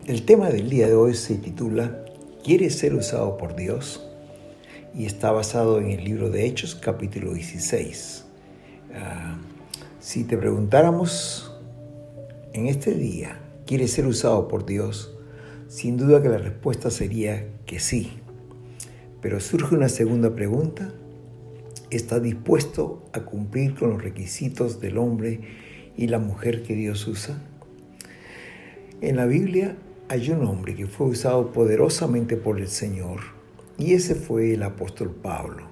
El tema del día de hoy se titula ¿Quieres ser usado por Dios? Y está basado en el libro de Hechos, capítulo 16. Si te preguntáramos en este día, ¿quieres ser usado por Dios? Sin duda que la respuesta sería que sí. Pero surge una segunda pregunta. ¿Estás dispuesto a cumplir con los requisitos del hombre y la mujer que Dios usa? En la Biblia hay un hombre que fue usado poderosamente por el Señor, y ese fue el apóstol Pablo.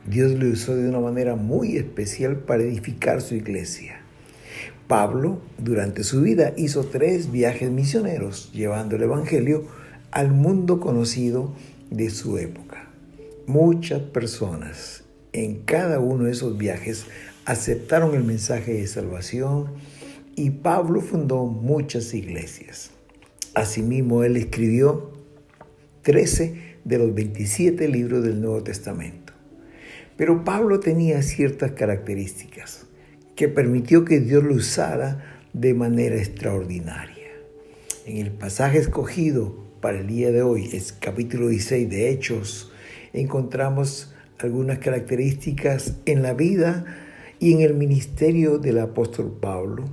Dios lo usó de una manera muy especial para edificar su iglesia. Pablo, durante su vida, hizo 3 viajes misioneros, llevando el evangelio al mundo conocido de su época. Muchas personas en cada uno de esos viajes aceptaron el mensaje de salvación, y Pablo fundó muchas iglesias. Asimismo, él escribió 13 de los 27 libros del Nuevo Testamento. Pero Pablo tenía ciertas características que permitió que Dios lo usara de manera extraordinaria. En el pasaje escogido para el día de hoy, es capítulo 16 de Hechos, encontramos algunas características en la vida y en el ministerio del apóstol Pablo,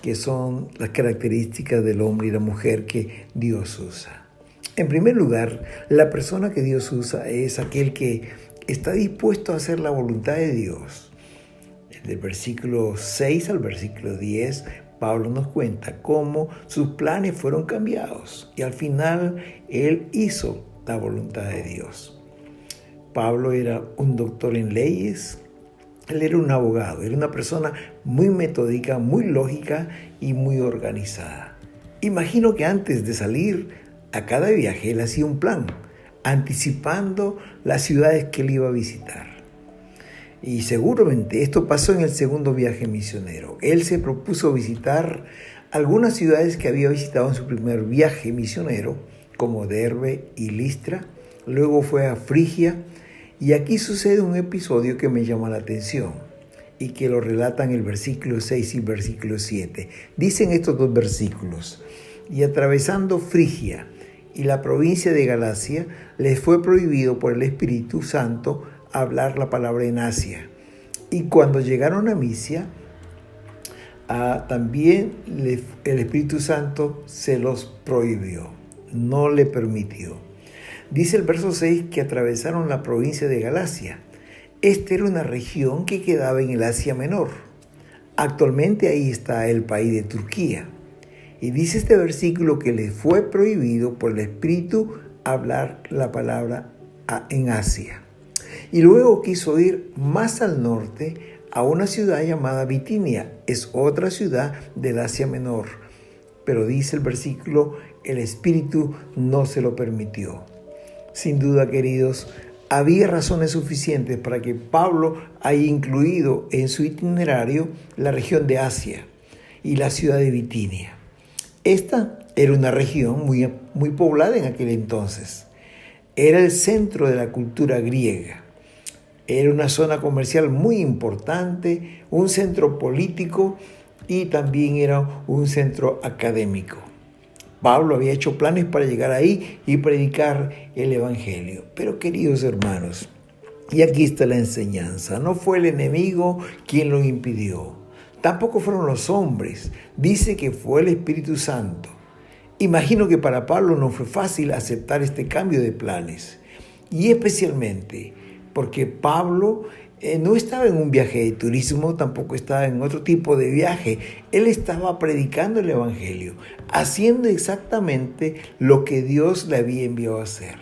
que son las características del hombre y la mujer que Dios usa. En primer lugar, la persona que Dios usa es aquel que está dispuesto a hacer la voluntad de Dios. Del versículo 6 al versículo 10, Pablo nos cuenta cómo sus planes fueron cambiados y al final él hizo la voluntad de Dios. Pablo era un doctor en leyes. Él era un abogado, era una persona muy metódica, muy lógica y muy organizada. Imagino que antes de salir a cada viaje, él hacía un plan, anticipando las ciudades que él iba a visitar. Y seguramente esto pasó en el segundo viaje misionero. Él se propuso visitar algunas ciudades que había visitado en su primer viaje misionero, como Derbe y Listra. Luego fue a Frigia. Y aquí sucede un episodio que me llama la atención y que lo relatan el versículo 6 y el versículo 7. Dicen estos 2 versículos: y atravesando Frigia y la provincia de Galacia, les fue prohibido por el Espíritu Santo hablar la palabra en Asia. Y cuando llegaron a Misia, también el Espíritu Santo se los prohibió, no le permitió. Dice el verso 6 que atravesaron la provincia de Galacia. Esta era una región que quedaba en el Asia Menor. Actualmente ahí está el país de Turquía. Y dice este versículo que les fue prohibido por el Espíritu hablar la palabra en Asia. Y luego quiso ir más al norte a una ciudad llamada Bitinia. Es otra ciudad del Asia Menor. Pero dice el versículo, el Espíritu no se lo permitió. Sin duda, queridos, había razones suficientes para que Pablo haya incluido en su itinerario la región de Asia y la ciudad de Bitinia. Esta era una región muy poblada en aquel entonces. Era el centro de la cultura griega. Era una zona comercial muy importante, un centro político y también era un centro académico. Pablo había hecho planes para llegar ahí y predicar el evangelio. Pero queridos hermanos, y aquí está la enseñanza, no fue el enemigo quien lo impidió. Tampoco fueron los hombres. Dice que fue el Espíritu Santo. Imagino que para Pablo no fue fácil aceptar este cambio de planes. Y especialmente porque Pablo no estaba en un viaje de turismo, tampoco estaba en otro tipo de viaje. Él estaba predicando el evangelio, haciendo exactamente lo que Dios le había enviado a hacer.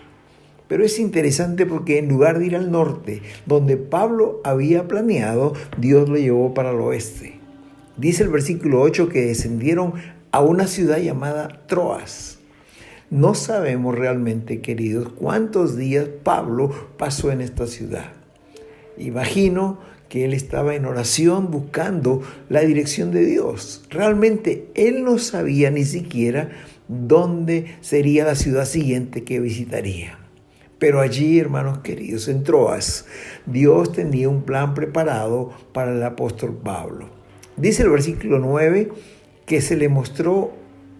Pero es interesante porque en lugar de ir al norte, donde Pablo había planeado, Dios lo llevó para el oeste. Dice el versículo 8 que descendieron a una ciudad llamada Troas. No sabemos realmente, queridos, cuántos días Pablo pasó en esta ciudad. Imagino que él estaba en oración buscando la dirección de Dios. Realmente él no sabía ni siquiera dónde sería la ciudad siguiente que visitaría. Pero allí, hermanos queridos, en Troas, Dios tenía un plan preparado para el apóstol Pablo. Dice el versículo 9 que se le mostró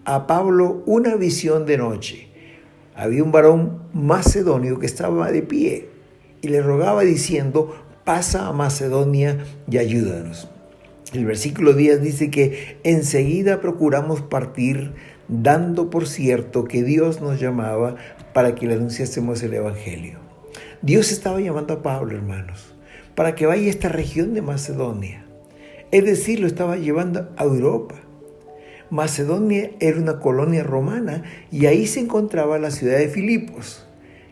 a Pablo una visión de noche. Había un varón macedonio que estaba de pie y le rogaba diciendo: pasa a Macedonia y ayúdanos. El versículo 10 dice que enseguida procuramos partir, dando por cierto que Dios nos llamaba para que le anunciásemos el Evangelio. Dios estaba llamando a Pablo, hermanos, para que vaya a esta región de Macedonia. Es decir, lo estaba llevando a Europa. Macedonia era una colonia romana y ahí se encontraba la ciudad de Filipos,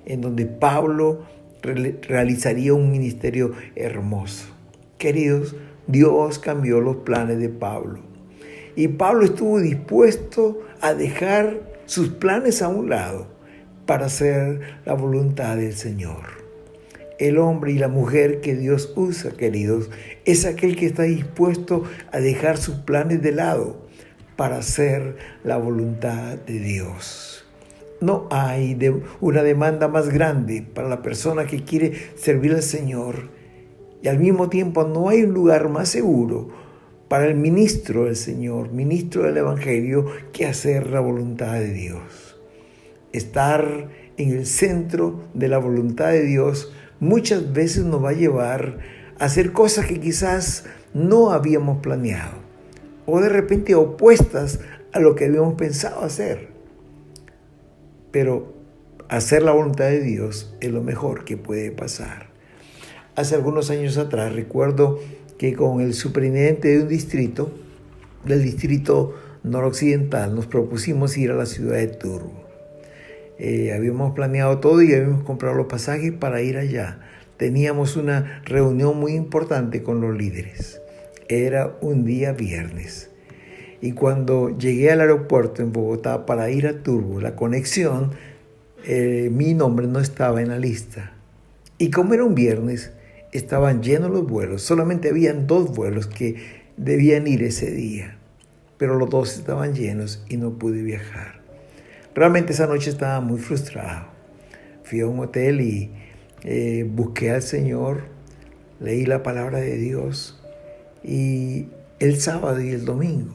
en donde Pablo realizaría un ministerio hermoso. Queridos, Dios cambió los planes de Pablo. Y Pablo estuvo dispuesto a dejar sus planes a un lado para hacer la voluntad del Señor. El hombre y la mujer que Dios usa, queridos, es aquel que está dispuesto a dejar sus planes de lado para hacer la voluntad de Dios. No hay una demanda más grande para la persona que quiere servir al Señor. Y al mismo tiempo no hay un lugar más seguro para el ministro del Señor, ministro del Evangelio, que hacer la voluntad de Dios. Estar en el centro de la voluntad de Dios muchas veces nos va a llevar a hacer cosas que quizás no habíamos planeado o de repente opuestas a lo que habíamos pensado hacer. Pero hacer la voluntad de Dios es lo mejor que puede pasar. Hace algunos años atrás recuerdo que con el superintendente de un distrito, del distrito noroccidental, nos propusimos ir a la ciudad de Turbo. Habíamos planeado todo y habíamos comprado los pasajes para ir allá. Teníamos una reunión muy importante con los líderes. Era un día viernes. Y cuando llegué al aeropuerto en Bogotá para ir a Turbo, la conexión, mi nombre no estaba en la lista. Y como era un viernes, estaban llenos los vuelos. Solamente habían 2 vuelos que debían ir ese día. Pero los 2 estaban llenos y no pude viajar. Realmente esa noche estaba muy frustrado. Fui a un hotel y busqué al Señor, leí la palabra de Dios. Y el sábado y el domingo,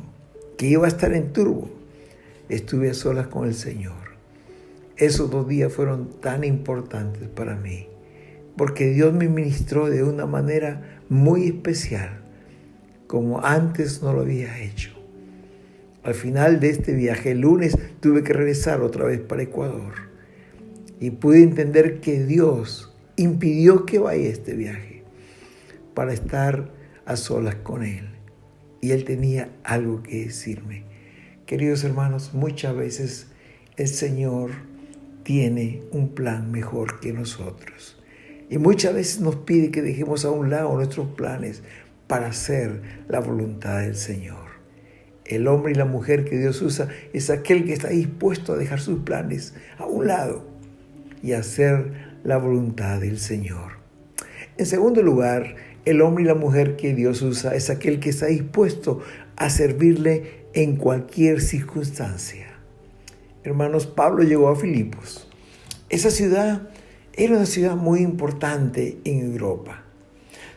que iba a estar en Turbo, estuve a solas con el Señor. Esos 2 días fueron tan importantes para mí, porque Dios me ministró de una manera muy especial, como antes no lo había hecho. Al final de este viaje, el lunes, tuve que regresar otra vez para Ecuador. Y pude entender que Dios impidió que vaya a este viaje para estar a solas con Él. Y Él tenía algo que decirme. Queridos hermanos, muchas veces el Señor tiene un plan mejor que nosotros. Y muchas veces nos pide que dejemos a un lado nuestros planes para hacer la voluntad del Señor. El hombre y la mujer que Dios usa es aquel que está dispuesto a dejar sus planes a un lado y hacer la voluntad del Señor. En segundo lugar, el hombre y la mujer que Dios usa es aquel que está dispuesto a servirle en cualquier circunstancia. Hermanos, Pablo llegó a Filipos. Esa ciudad era una ciudad muy importante en Europa.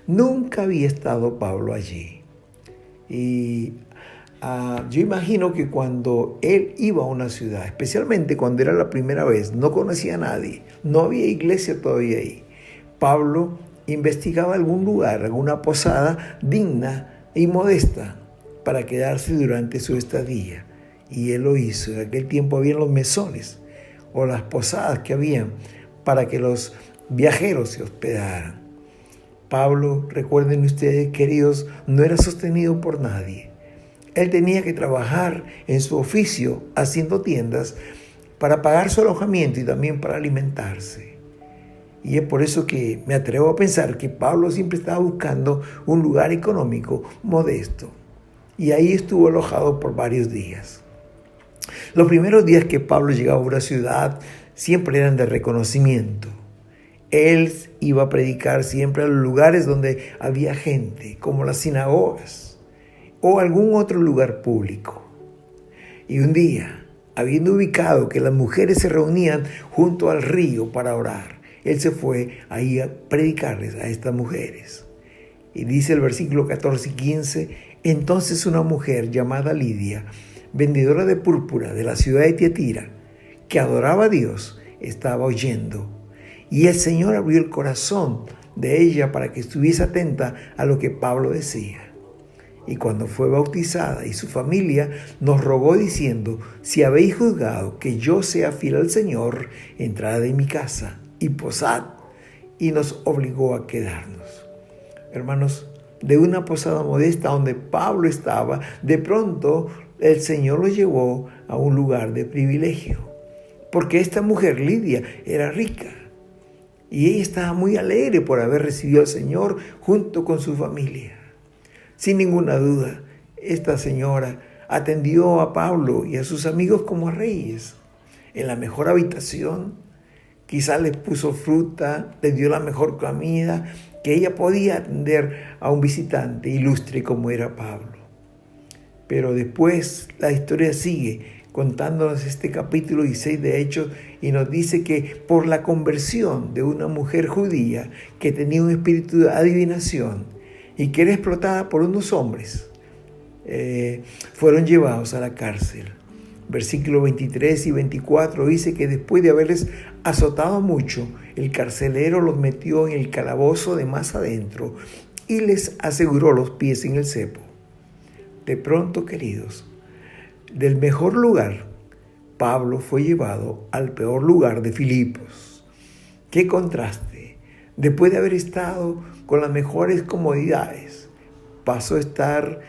Nunca había estado Pablo allí. Y yo imagino que cuando él iba a una ciudad, especialmente cuando era la primera vez, no conocía a nadie, no había iglesia todavía ahí. Pablo investigaba algún lugar, alguna posada digna y modesta para quedarse durante su estadía. Y él lo hizo. En aquel tiempo había los mesones o las posadas que habían para que los viajeros se hospedaran. Pablo, recuerden ustedes, queridos, no era sostenido por nadie. Él tenía que trabajar en su oficio haciendo tiendas para pagar su alojamiento y también para alimentarse. Y es por eso que me atrevo a pensar que Pablo siempre estaba buscando un lugar económico modesto. Y ahí estuvo alojado por varios días. Los primeros días que Pablo llegaba a una ciudad siempre eran de reconocimiento. Él iba a predicar siempre a los lugares donde había gente, como las sinagogas o algún otro lugar público. Y un día, habiendo ubicado que las mujeres se reunían junto al río para orar, él se fue ahí a predicarles a estas mujeres. Y dice el versículo 14 y 15, entonces una mujer llamada Lidia, vendedora de púrpura de la ciudad de Tiatira, que adoraba a Dios, estaba oyendo. Y el Señor abrió el corazón de ella para que estuviese atenta a lo que Pablo decía. Y cuando fue bautizada y su familia nos rogó diciendo: si habéis juzgado que yo sea fiel al Señor, entrad en mi casa y posad. Y nos obligó a quedarnos. Hermanos, de una posada modesta donde Pablo estaba, de pronto el Señor lo llevó a un lugar de privilegio. Porque esta mujer, Lidia, era rica. Y ella estaba muy alegre por haber recibido al Señor junto con su familia. Sin ninguna duda, esta señora atendió a Pablo y a sus amigos como a reyes. En la mejor habitación, quizás les puso fruta, les dio la mejor comida que ella podía atender a un visitante ilustre como era Pablo. Pero después la historia sigue contándonos este capítulo 16 de Hechos y nos dice que por la conversión de una mujer judía que tenía un espíritu de adivinación y que era explotada por unos hombres, fueron llevados a la cárcel. Versículos 23 y 24 dice que después de haberles azotado mucho, el carcelero los metió en el calabozo de más adentro y les aseguró los pies en el cepo. De pronto, queridos, del mejor lugar, Pablo fue llevado al peor lugar de Filipos. ¡Qué contraste! Después de haber estado con las mejores comodidades, pasó a estar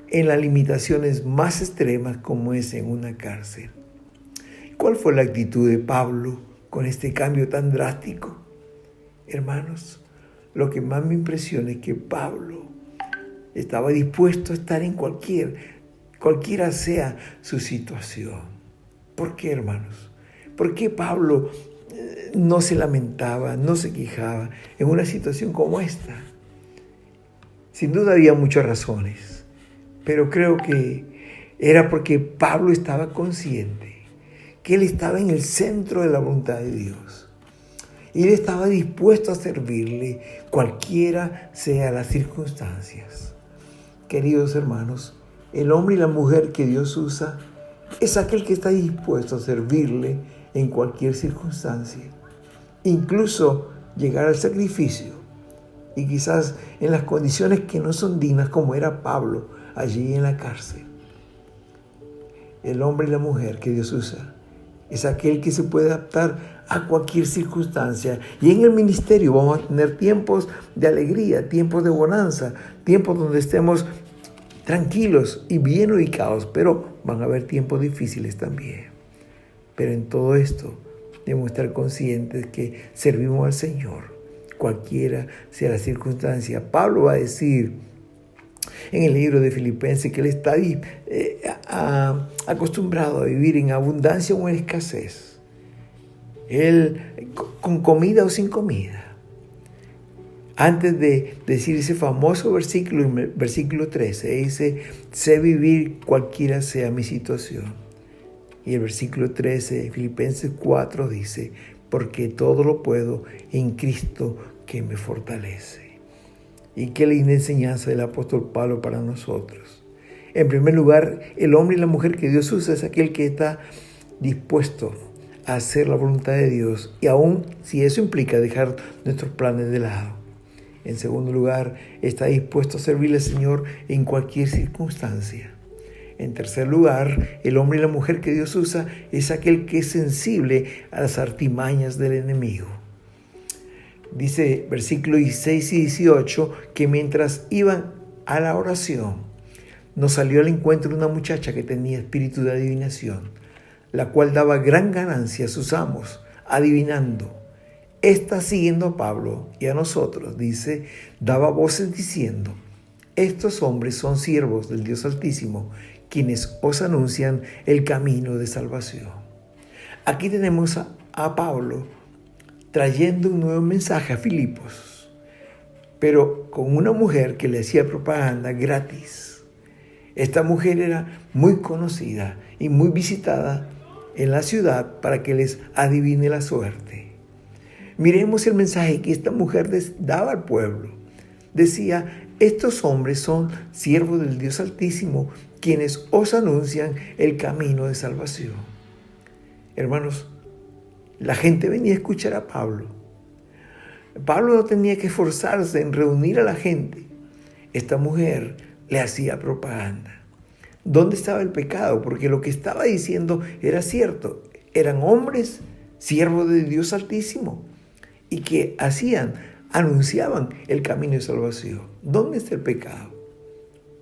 en las limitaciones más extremas como es en una cárcel. ¿Cuál fue la actitud de Pablo con este cambio tan drástico? Hermanos, lo que más me impresiona es que Pablo estaba dispuesto a estar en cualquiera sea su situación. ¿Por qué, hermanos? ¿Por qué Pablo no se lamentaba, no se quejaba en una situación como esta? Sin duda había muchas razones, pero creo que era porque Pablo estaba consciente que él estaba en el centro de la voluntad de Dios. Y él estaba dispuesto a servirle cualquiera sea las circunstancias. Queridos hermanos, el hombre y la mujer que Dios usa es aquel que está dispuesto a servirle en cualquier circunstancia, incluso llegar al sacrificio, y quizás en las condiciones que no son dignas, como era Pablo allí en la cárcel. El hombre y la mujer que Dios usa es aquel que se puede adaptar a cualquier circunstancia. Y en el ministerio vamos a tener tiempos de alegría, tiempos de bonanza, tiempos donde estemos tranquilos y bien ubicados, pero van a haber tiempos difíciles también. Pero en todo esto debemos estar conscientes que servimos al Señor, cualquiera sea la circunstancia. Pablo va a decir en el libro de Filipenses que él está acostumbrado a vivir en abundancia o en escasez. Él, con comida o sin comida. Antes de decir ese famoso versículo, en el versículo 13, dice: sé vivir cualquiera sea mi situación. Y el versículo 13 de Filipenses 4 dice: porque todo lo puedo en Cristo que me fortalece. Y qué linda enseñanza del apóstol Pablo para nosotros. En primer lugar, el hombre y la mujer que Dios usa es aquel que está dispuesto a hacer la voluntad de Dios, y aun si eso implica dejar nuestros planes de lado. En segundo lugar, está dispuesto a servirle al Señor en cualquier circunstancia. En tercer lugar, el hombre y la mujer que Dios usa es aquel que es sensible a las artimañas del enemigo. Dice versículos 16 y 18 que mientras iban a la oración, nos salió al encuentro una muchacha que tenía espíritu de adivinación, la cual daba gran ganancia a sus amos, adivinando. Esta, siguiendo a Pablo y a nosotros, dice, daba voces diciendo: estos hombres son siervos del Dios Altísimo, quienes os anuncian el camino de salvación. Aquí tenemos a Pablo trayendo un nuevo mensaje a Filipos, pero con una mujer que le hacía propaganda gratis. Esta mujer era muy conocida y muy visitada en la ciudad para que les adivine la suerte. Miremos el mensaje que esta mujer daba al pueblo. Decía: estos hombres son siervos del Dios Altísimo, quienes os anuncian el camino de salvación. Hermanos, la gente venía a escuchar a Pablo. Pablo no tenía que esforzarse en reunir a la gente. Esta mujer le hacía propaganda. ¿Dónde estaba el pecado? Porque lo que estaba diciendo era cierto. Eran hombres, siervos de Dios Altísimo, y que anunciaban el camino de salvación. ¿Dónde está el pecado?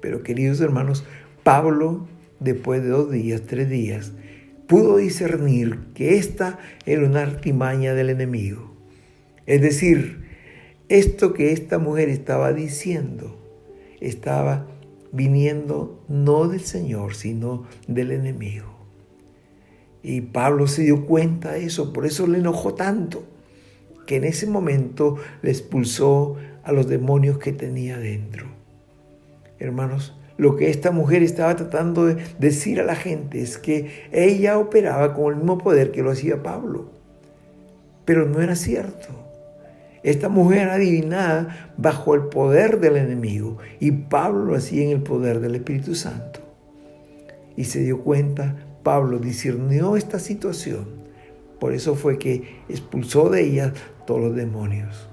Pero, queridos hermanos, Pablo, después de 2 días, 3 días, pudo discernir que esta era una artimaña del enemigo. Es decir, esto que esta mujer estaba diciendo estaba viniendo no del Señor, sino del enemigo. Y Pablo se dio cuenta de eso, por eso le enojó tanto, que en ese momento le expulsó a los demonios que tenía dentro. Hermanos, lo que esta mujer estaba tratando de decir a la gente es que ella operaba con el mismo poder que lo hacía Pablo. Pero no era cierto. Esta mujer adivinaba bajo el poder del enemigo y Pablo lo hacía en el poder del Espíritu Santo. Y se dio cuenta, Pablo discernió esta situación. Por eso fue que expulsó de ella todos los demonios.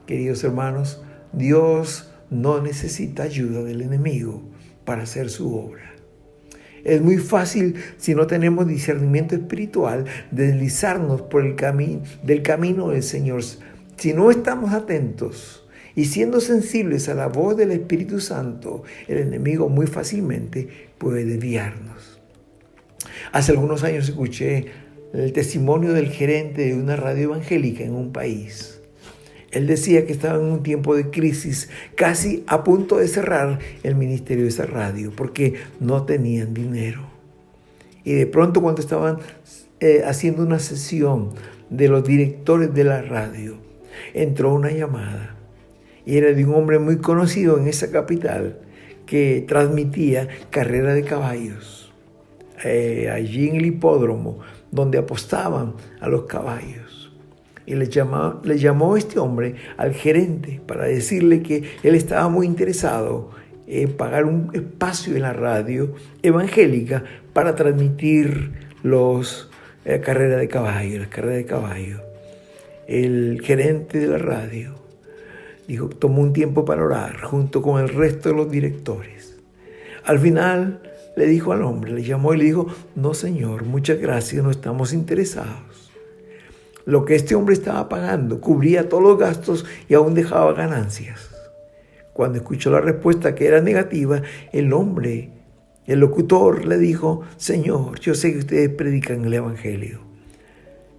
Queridos hermanos, Dios no necesita ayuda del enemigo para hacer su obra. Es muy fácil, si no tenemos discernimiento espiritual, deslizarnos por el camino del Señor. Si no estamos atentos y siendo sensibles a la voz del Espíritu Santo, el enemigo muy fácilmente puede desviarnos. Hace algunos años escuché el testimonio del gerente de una radio evangélica en un país. Él decía que estaba en un tiempo de crisis, casi a punto de cerrar el ministerio de esa radio, porque no tenían dinero. Y de pronto, cuando estaban haciendo una sesión de los directores de la radio, entró una llamada. Y era de un hombre muy conocido en esa capital que transmitía carrera de caballos. Allí en el hipódromo, donde apostaban a los caballos. Y le llamó este hombre al gerente para decirle que él estaba muy interesado en pagar un espacio en la radio evangélica para transmitir las carreras de caballo. El gerente de la radio tomó un tiempo para orar junto con el resto de los directores. Al final le dijo al hombre, le llamó y le dijo: no, señor, muchas gracias, no estamos interesados. Lo que este hombre estaba pagando cubría todos los gastos y aún dejaba ganancias. Cuando escuchó la respuesta, que era negativa, el locutor le dijo: Señor, yo sé que ustedes predican el evangelio.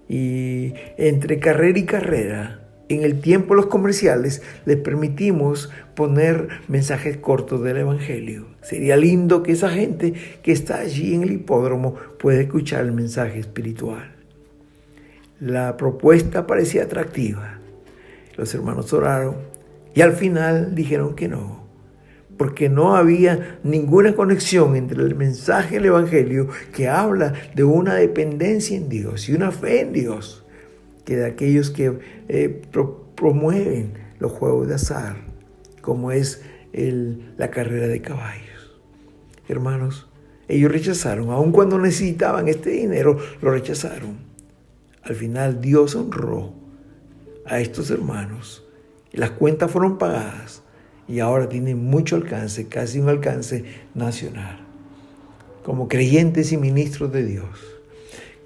Y entre carrera y carrera, en el tiempo de los comerciales, les permitimos poner mensajes cortos del evangelio. Sería lindo que esa gente que está allí en el hipódromo pueda escuchar el mensaje espiritual. La propuesta parecía atractiva. Los hermanos oraron y al final dijeron que no, porque no había ninguna conexión entre el mensaje del evangelio, que habla de una dependencia en Dios y una fe en Dios, que de aquellos que promueven los juegos de azar, como es la carrera de caballos. Hermanos, ellos rechazaron, aun cuando necesitaban este dinero, lo rechazaron. Al final Dios honró a estos hermanos. Las cuentas fueron pagadas y ahora tienen mucho alcance, casi un alcance nacional. Como creyentes y ministros de Dios,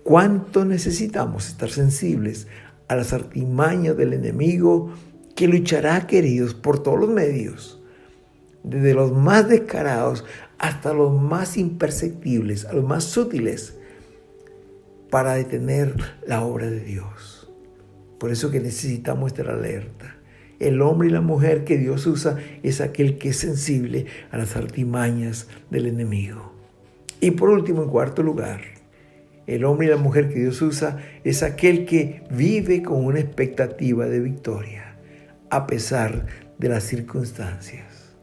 ¿cuánto necesitamos estar sensibles a las artimañas del enemigo que luchará, queridos, por todos los medios, desde los más descarados hasta los más imperceptibles, a los más sutiles, para detener la obra de Dios? Por eso que necesitamos estar alerta. El hombre y la mujer que Dios usa es aquel que es sensible a las artimañas del enemigo. Y por último, en cuarto lugar, el hombre y la mujer que Dios usa es aquel que vive con una expectativa de victoria, a pesar de las circunstancias.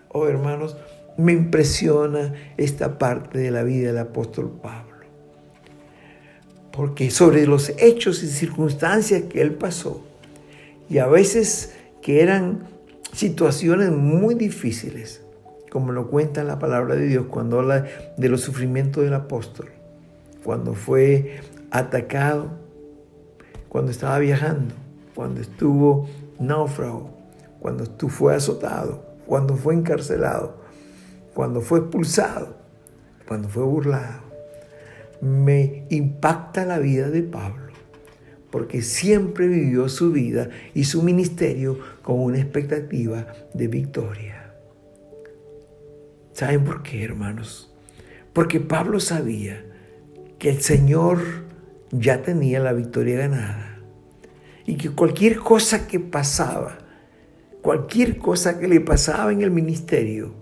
Oh, hermanos, me impresiona esta parte de la vida del apóstol Pablo. Porque sobre los hechos y circunstancias que él pasó, y a veces que eran situaciones muy difíciles, como lo cuenta la palabra de Dios cuando habla de los sufrimientos del apóstol, cuando fue atacado, cuando estaba viajando, cuando estuvo náufrago, cuando fue azotado, cuando fue encarcelado, cuando fue expulsado, cuando fue burlado. Me impacta la vida de Pablo, porque siempre vivió su vida y su ministerio con una expectativa de victoria. ¿Saben por qué, hermanos? Porque Pablo sabía que el Señor ya tenía la victoria ganada y que cualquier cosa que pasaba, cualquier cosa que le pasaba en el ministerio,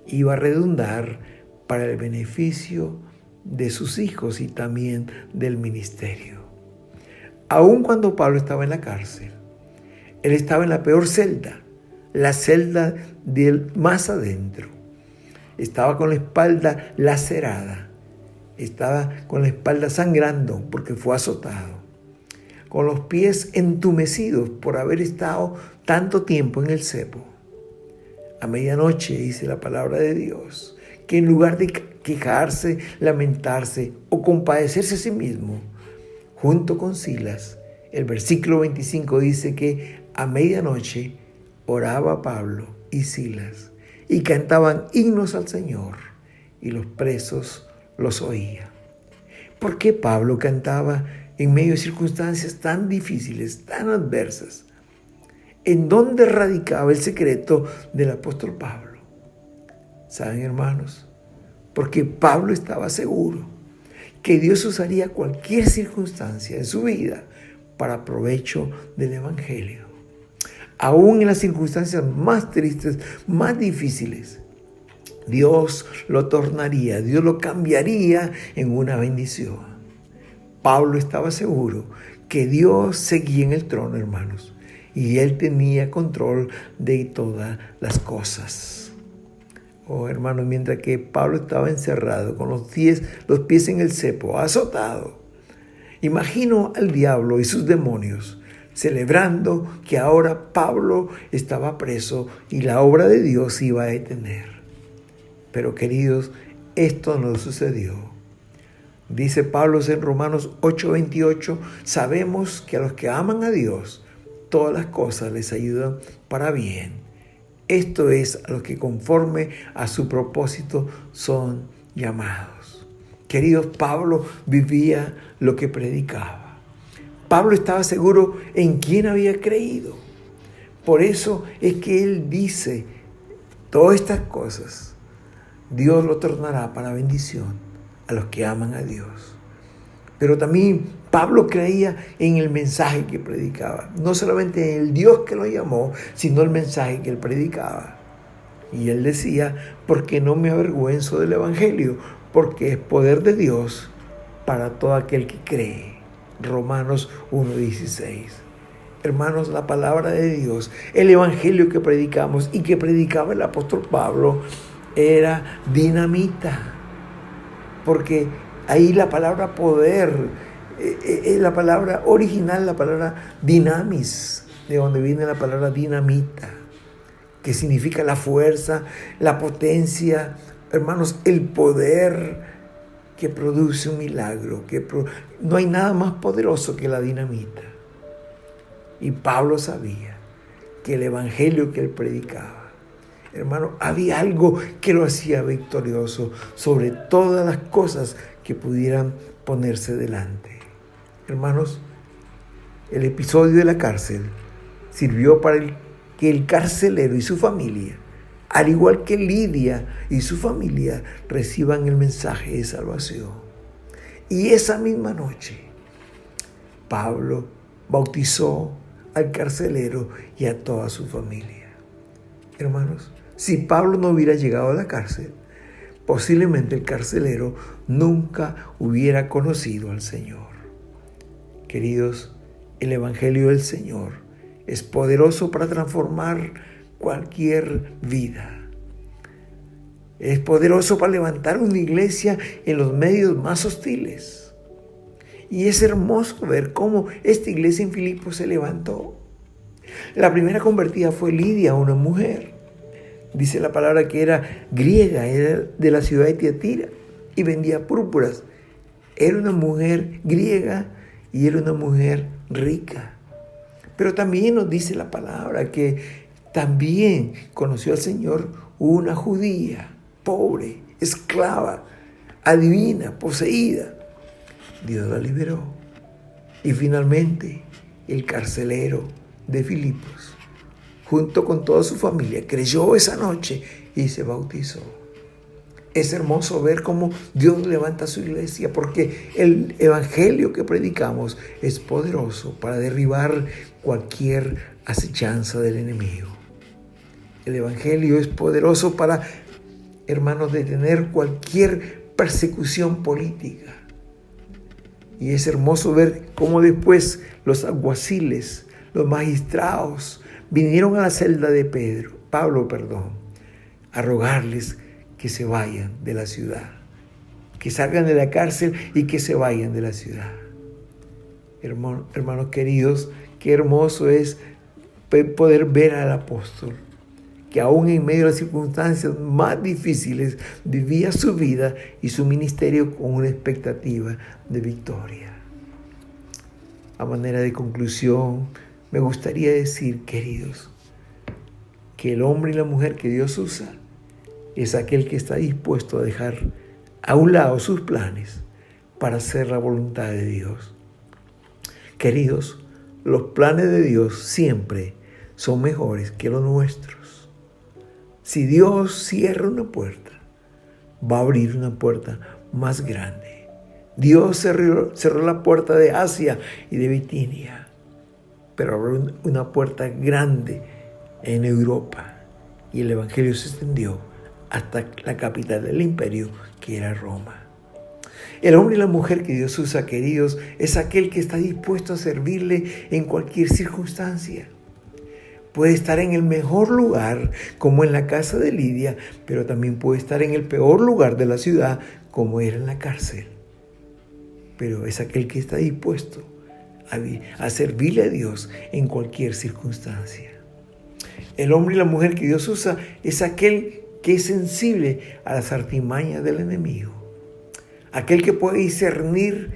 iba a redundar para el beneficio de sus hijos y también del ministerio. Aun cuando Pablo estaba en la cárcel, él estaba en la peor celda, la celda del más adentro. Estaba con la espalda lacerada, estaba con la espalda sangrando porque fue azotado, con los pies entumecidos por haber estado tanto tiempo en el cepo. A medianoche dice la palabra de Dios que en lugar de quejarse, lamentarse o compadecerse a sí mismo, junto con Silas, el versículo 25 dice que a medianoche oraba Pablo y Silas y cantaban himnos al Señor y los presos los oían. ¿Por qué Pablo cantaba en medio de circunstancias tan difíciles, tan adversas? ¿En dónde radicaba el secreto del apóstol Pablo? ¿Saben, hermanos? Porque Pablo estaba seguro que Dios usaría cualquier circunstancia en su vida para provecho del Evangelio. Aún en las circunstancias más tristes, más difíciles, Dios lo tornaría, Dios lo cambiaría en una bendición. Pablo estaba seguro que Dios seguía en el trono, hermanos, y él tenía control de todas las cosas. Oh, hermanos, mientras que Pablo estaba encerrado con los pies en el cepo, azotado, imagino al diablo y sus demonios celebrando que ahora Pablo estaba preso y la obra de Dios se iba a detener. Pero, queridos, esto no sucedió. Dice Pablo en Romanos 8:28, sabemos que a los que aman a Dios, todas las cosas les ayudan para bien. Esto es a los que conforme a su propósito son llamados. Queridos, Pablo vivía lo que predicaba. Pablo estaba seguro en quién había creído. Por eso es que él dice todas estas cosas. Dios lo tornará para bendición a los que aman a Dios. Pero también Pablo creía en el mensaje que predicaba. No solamente en el Dios que lo llamó, sino el mensaje que él predicaba. Y él decía, porque no me avergüenzo del Evangelio, porque es poder de Dios para todo aquel que cree. Romanos 1:16. Hermanos, la palabra de Dios, el Evangelio que predicamos y que predicaba el apóstol Pablo era dinamita. Porque ahí la palabra poder, la palabra original, la palabra dinamis, de donde viene la palabra dinamita, que significa la fuerza, la potencia, hermanos, el poder que produce un milagro. No hay nada más poderoso que la dinamita. Y Pablo sabía que el evangelio que él predicaba, hermano, había algo que lo hacía victorioso sobre todas las cosas que pudieran ponerse delante. Hermanos, el episodio de la cárcel sirvió para que el carcelero y su familia, al igual que Lidia y su familia, reciban el mensaje de salvación. Y esa misma noche, Pablo bautizó al carcelero y a toda su familia. Hermanos, si Pablo no hubiera llegado a la cárcel, posiblemente el carcelero nunca hubiera conocido al Señor. Queridos, el Evangelio del Señor es poderoso para transformar cualquier vida. Es poderoso para levantar una iglesia en los medios más hostiles. Y es hermoso ver cómo esta iglesia en Filipos se levantó. La primera convertida fue Lidia, una mujer. Dice la palabra que era griega, era de la ciudad de Tiatira y vendía púrpuras. Era una mujer griega y era una mujer rica. Pero también nos dice la palabra que también conoció al Señor una judía, pobre, esclava, adivina, poseída. Dios la liberó. Y finalmente el carcelero de Filipos, junto con toda su familia, creyó esa noche y se bautizó. Es hermoso ver cómo Dios levanta su iglesia, porque el evangelio que predicamos es poderoso para derribar cualquier acechanza del enemigo. El evangelio es poderoso para, hermanos, detener cualquier persecución política. Y es hermoso ver cómo después los alguaciles, los magistrados, vinieron a la celda de Pablo, a rogarles que se vayan de la ciudad, que salgan de la cárcel y que se vayan de la ciudad. Hermanos queridos, qué hermoso es poder ver al apóstol, que aún en medio de las circunstancias más difíciles vivía su vida y su ministerio con una expectativa de victoria. A manera de conclusión, me gustaría decir, queridos, que el hombre y la mujer que Dios usa es aquel que está dispuesto a dejar a un lado sus planes para hacer la voluntad de Dios. Queridos, los planes de Dios siempre son mejores que los nuestros. Si Dios cierra una puerta, va a abrir una puerta más grande. Dios cerró la puerta de Asia y de Bitinia, pero abrió una puerta grande en Europa y el evangelio se extendió hasta la capital del imperio, que era Roma. El hombre y la mujer que Dios usa, queridos, es aquel que está dispuesto a servirle en cualquier circunstancia. Puede estar en el mejor lugar, como en la casa de Lidia, pero también puede estar en el peor lugar de la ciudad, como era en la cárcel. Pero es aquel que está dispuesto a servirle a Dios en cualquier circunstancia. El hombre y la mujer que Dios usa es aquel que es sensible a las artimañas del enemigo. Aquel que puede discernir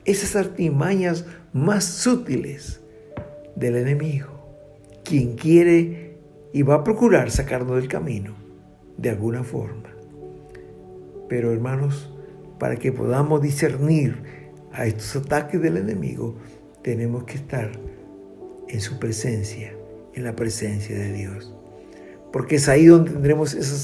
esas artimañas más sutiles del enemigo. Quien quiere y va a procurar sacarnos del camino de alguna forma. Pero hermanos, para que podamos discernir a estos ataques del enemigo, tenemos que estar en su presencia, en la presencia de Dios. Porque es ahí donde tendremos esa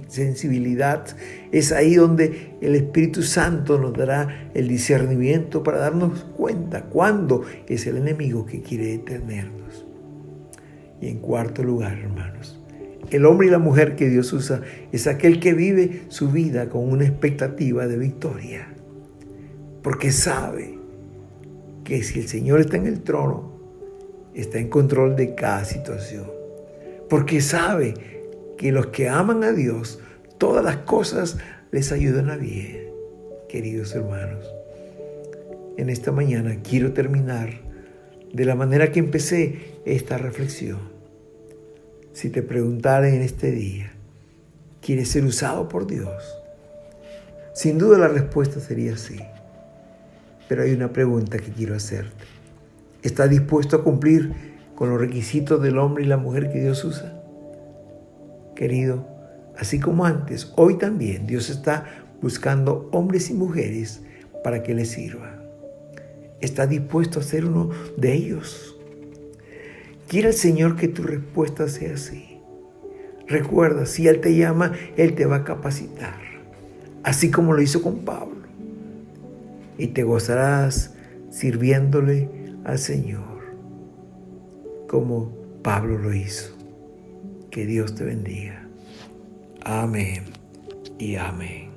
sensibilidad, es ahí donde el Espíritu Santo nos dará el discernimiento para darnos cuenta cuándo es el enemigo que quiere detenernos. Y en cuarto lugar, hermanos, el hombre y la mujer que Dios usa es aquel que vive su vida con una expectativa de victoria. Porque sabe que si el Señor está en el trono, está en control de cada situación. Porque sabe que los que aman a Dios, todas las cosas les ayudan a bien. Queridos hermanos, en esta mañana quiero terminar de la manera que empecé esta reflexión. Si te preguntara en este día, ¿quieres ser usado por Dios? Sin duda la respuesta sería sí. Pero hay una pregunta que quiero hacerte. ¿Estás dispuesto a cumplir con los requisitos del hombre y la mujer que Dios usa? Querido, así como antes, hoy también Dios está buscando hombres y mujeres para que le sirva. ¿Estás dispuesto a ser uno de ellos? Quiere el Señor que tu respuesta sea sí. Recuerda, si Él te llama, Él te va a capacitar, así como lo hizo con Pablo. Y te gozarás sirviéndole al Señor, como Pablo lo hizo. Que Dios te bendiga. Amén y amén.